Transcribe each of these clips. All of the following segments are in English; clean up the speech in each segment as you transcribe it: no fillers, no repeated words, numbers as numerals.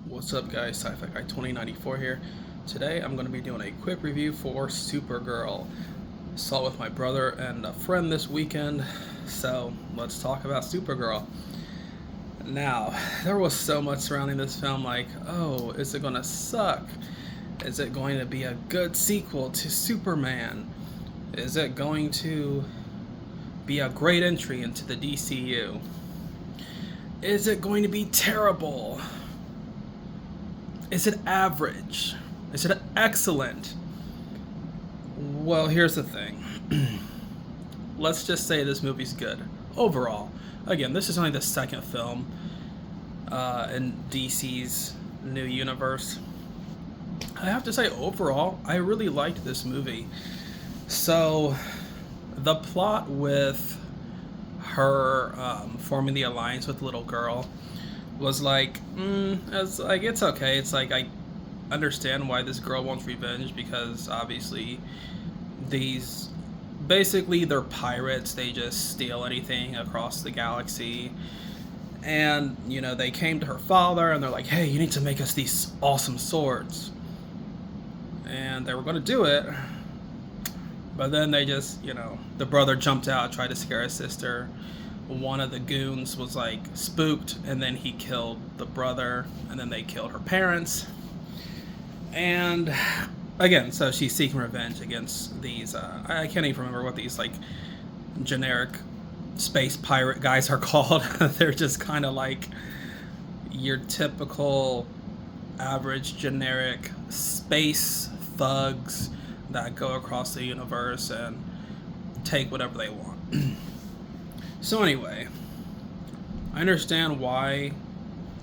What's up guys, Sci-Fi Guy 2094 here. Today I'm going to be doing a quick review for Supergirl. Saw it with my brother and a friend this weekend, so let's talk about Supergirl. Now, there was so much surrounding this film, like, oh, is it going to suck? Is it going to be a good sequel to Superman? Is it going to be a great entry into the DCU? Is it going to be terrible? Is it average? Is it excellent? Well, here's the thing. Let's just say this movie's good. Overall. Again, this is only the second film in DC's new universe. I have to say, overall, I really liked this movie. So, the plot with her forming the alliance with the little girl was like, it's okay. It's like, I understand why this girl wants revenge, because obviously they're pirates. They just steal anything across the galaxy. And, they came to her father and they're like, hey, you need to make us these awesome swords. And they were going to do it. But then they just, the brother jumped out, tried to scare his sister. One of the goons was like spooked, and then he killed the brother, and then they killed her parents. And again, so she's seeking revenge against these, I can't even remember what these like generic space pirate guys are called. They're just kind of like your typical average generic space thugs that go across the universe and take whatever they want. So anyway, I understand why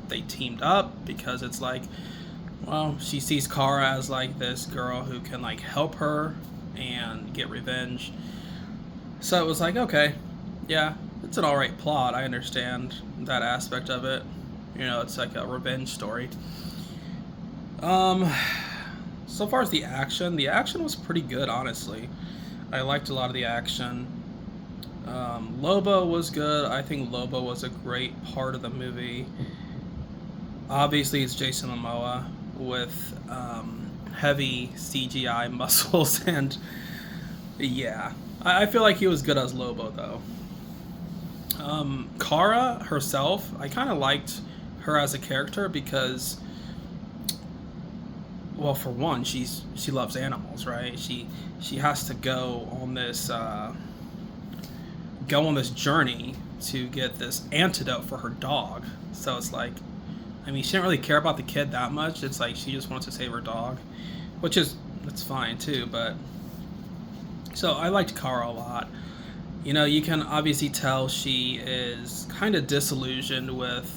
they teamed up, because it's like, well, she sees Kara as like this girl who can like help her and get revenge. So it was like, okay, yeah, it's an alright plot. I understand that aspect of it. It's like a revenge story. So far as the action was pretty good, honestly. I liked a lot of the action. Lobo was good. I think Lobo was a great part of the movie. Obviously, it's Jason Momoa with heavy CGI muscles, and yeah, I feel like he was good as Lobo, though. Kara herself, I kind of liked her as a character because, well, for one, she loves animals, right? She has to go on this journey to get this antidote for her dog. So it's like, she didn't really care about the kid that much. It's like she just wants to save her dog, that's fine too. But so I liked Kara a lot. You can obviously tell she is kind of disillusioned with,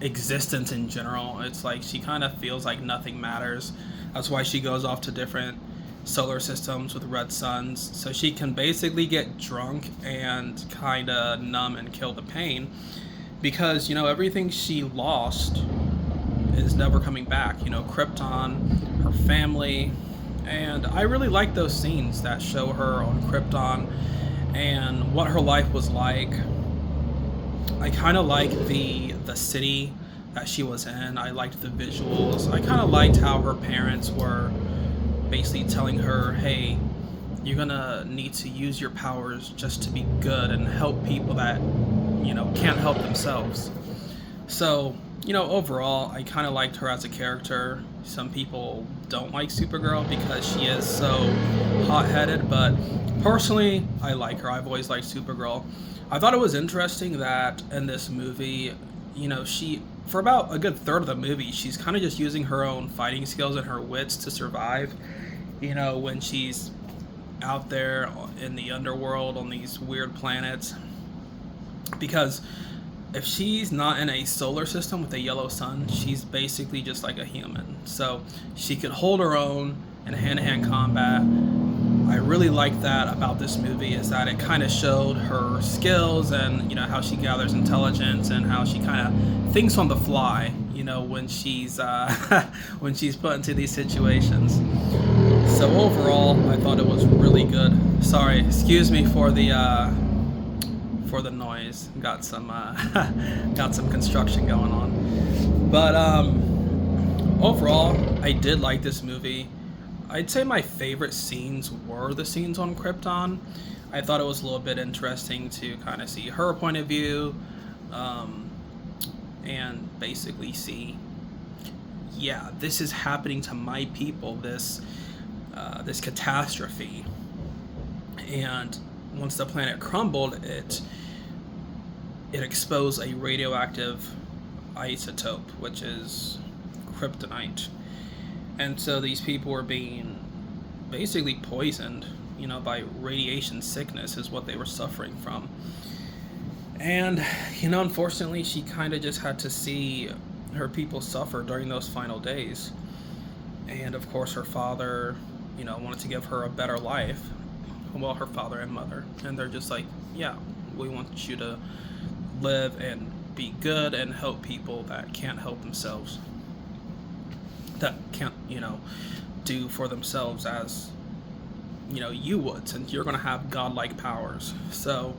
existence in general. It's like she kind of feels like nothing matters. That's why she goes off to different solar systems with red suns, so she can basically get drunk and kind of numb and kill the pain, because everything she lost is never coming back. Krypton, her family, and I really like those scenes that show her on Krypton and what her life was like. I kind of like the city that she was in. I liked the visuals. I kind of liked how her parents were basically telling her, hey, you're gonna need to use your powers just to be good and help people that can't help themselves. So overall, I kind of liked her as a character. Some people don't like Supergirl because she is so hot-headed, but personally, I like her. I've always liked Supergirl. I thought it was interesting that in this movie, she, for about a good third of the movie, she's kind of just using her own fighting skills and her wits to survive. When she's out there in the underworld on these weird planets. Because if she's not in a solar system with a yellow sun, she's basically just like a human. So she could hold her own in hand-to-hand combat. I really like that about this movie, is that it kind of showed her skills and how she gathers intelligence and how she kind of thinks on the fly, when she's when she's put into these situations. So overall, I thought it was really good. Sorry, excuse me for the noise. Got some construction going on. But overall, I did like this movie. I'd say my favorite scenes were the scenes on Krypton. I thought it was a little bit interesting to kind of see her point of view, um, and basically see, yeah, this is happening to my people. This catastrophe, and once the planet crumbled, it exposed a radioactive isotope, which is kryptonite. And so these people were being basically poisoned, by radiation sickness is what they were suffering from. And, unfortunately, she kind of just had to see her people suffer during those final days. And of course, her father, wanted to give her a better life. Well, her father and mother. And they're just like, yeah, we want you to live and be good and help people that can't help themselves, that can't do for themselves as you would, since you're going to have godlike powers. So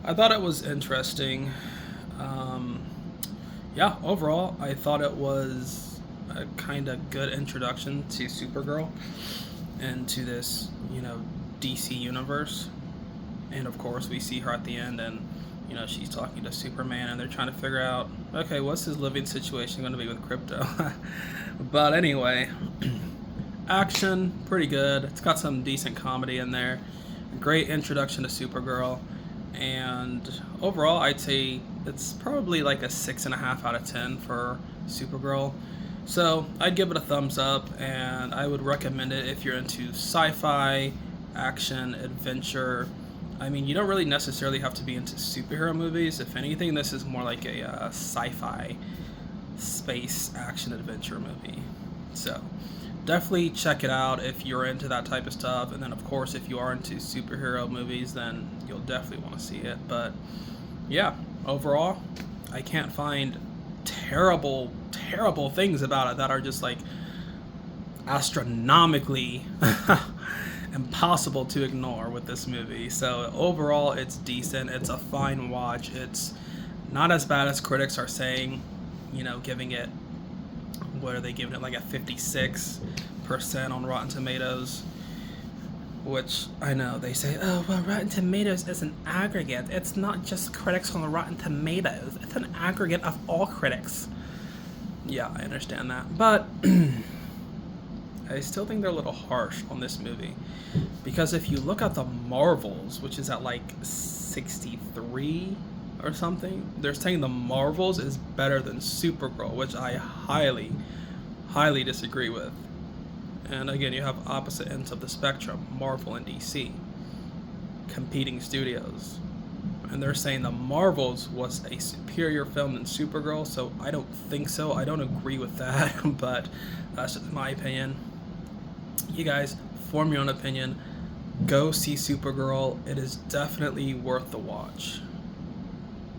I thought it was interesting. Yeah, overall I thought it was a kind of good introduction to Supergirl and to this DC universe. And of course we see her at the end, and she's talking to Superman, and they're trying to figure out, okay, what's his living situation going to be with crypto? But anyway, action, pretty good. It's got some decent comedy in there. Great introduction to Supergirl. And overall, I'd say it's probably like a 6.5 out of 10 for Supergirl. So I'd give it a thumbs up, and I would recommend it if you're into sci-fi, action, adventure. I mean, you don't really necessarily have to be into superhero movies. If anything, this is more like a sci-fi space action adventure movie. So definitely check it out if you're into that type of stuff. And then of course, if you are into superhero movies, then you'll definitely want to see it. But yeah, overall, I can't find terrible things about it that are just like astronomically impossible to ignore with this movie. So overall, it's decent. It's a fine watch. It's not as bad as critics are saying, giving it, what are they giving it, like a 56% on Rotten Tomatoes, which I know they say, oh, well, Rotten Tomatoes is an aggregate. It's not just critics on the Rotten Tomatoes. It's an aggregate of all critics. Yeah, I understand that. But I still think they're a little harsh on this movie. Because if you look at the Marvels, which is at like 63 or something, they're saying the Marvels is better than Supergirl, which I highly disagree with. And again, you have opposite ends of the spectrum, Marvel and DC, competing studios. And they're saying the Marvels was a superior film than Supergirl, so I don't think so. I don't agree with that, but that's just my opinion. You guys, form your own opinion. Go see Supergirl. It is definitely worth the watch.